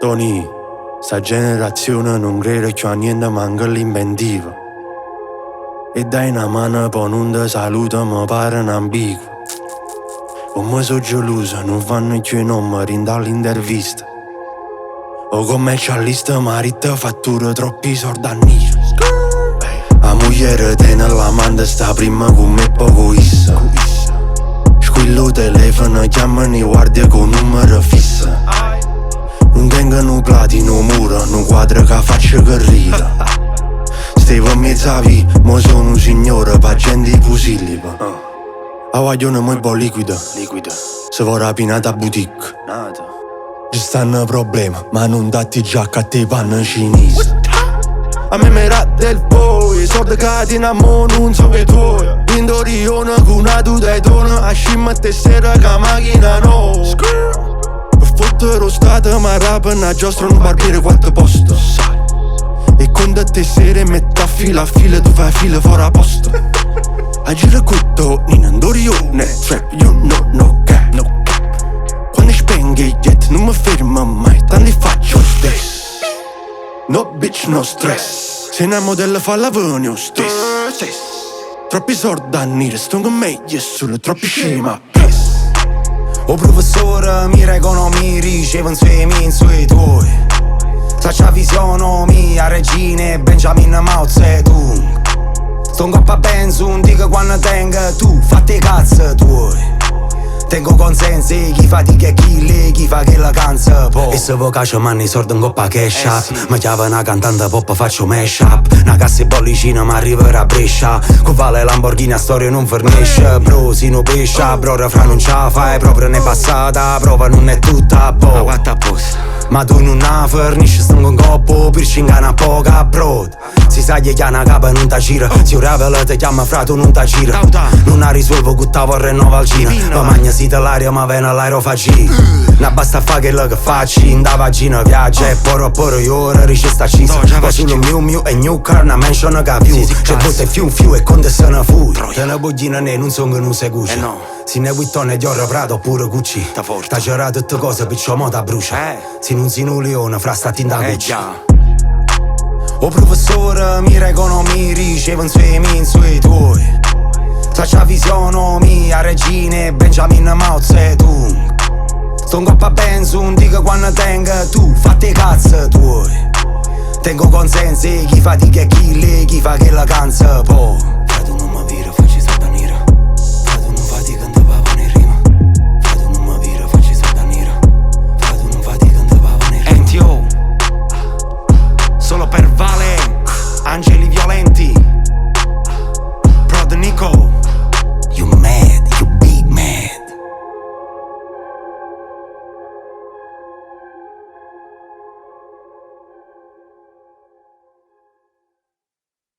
Tony, sta generazione non crede più a niente, manca l'inventiva. E dai una mano poi non ti saluta, mi pare un ambiguo. Come sono gelosa, non fanno più i numeri dall'intervista. O commercialista marita fattura troppi soldi a nice. La moglie tiene l'amante, sta prima con me poco issa. Squillo telefono, chiamano i guardie con numero fisso. Non tengono platino muro, non quadra che faccio che rida. Stevo in mezzo a via, mo sono un signore, pa' gente pusillipa. La guaglione mo è po' liquida, se vuoi rapinata a boutique. Ci stanno problemi, ma non datti già che te panno cinese. A me mi ra del poi, soldi che in ammo non so che tuoi. In Dorione con una tuta e tona, a scimma te sera che macchina no. Per fottere stato ma rapa una giostra un barbiere quattro posto. E quando te sera metto a fila tu fai fila fuori a posto. A giro cotto in Dorione, trap you no cap. Quando spengo i jet non mi fermo mai, tanti faccio stress. No bitch, no stress. Se una modella fa la voglia stesso. Troppi soldi a nire, sto con me e solo troppi scema. O professore, mira economia, ricevono in sui tuoi. Saccia visione mia, regine, Benjamin Mao Zedong. Sto un coppa benzo, un dico quando tengo tu, fatti i cazzo tuoi. Tengo consensi, chi fa di che kill, chi fa che la canza po'. E se vo caccio manni sordo in coppa cash up. Mi chiama una cantante pop, faccio mash up. Una cassa e bollicina ma arriverà a Brescia. Con vale Lamborghini a storia non fornisce. Bro, si no pescia, bro refra non ce la fai. Proprio ne è passata, prova non è tutta po'. Ma tu non la fornisci, sto con coppo, per scingare a poca brod. Si sa che una capa non ta gira. Se ora ve te chiama frato non ta gira. Non la risolvo con ta vorrei nuova alcina. Ma magna si l'aria ma viene l'aerofagi. Non basta fa che lo che facci. In da vagina viaggia e poro io ora ricesta accisa. Ma solo mio e new car una mansion che più. C'è botte fiu e conte se ne fu. Te ne boglina ne non sono che non se cuce. Si ne vuitone di oro prato oppure Gucci. Ta c'era tutte cose piccio mo ta brucia. Si non si un leone fra stati in da Gucci. O professore, mira economia, ricevono in sui tuoi. Saccia visione mia, regine, Benjamin Mao Zedong. Sto un coppa benzo, un dico quando tengo tu, fatti i cazzo tuoi. Tengo consensi, chi fa di che kill, chi fa che la canza po'.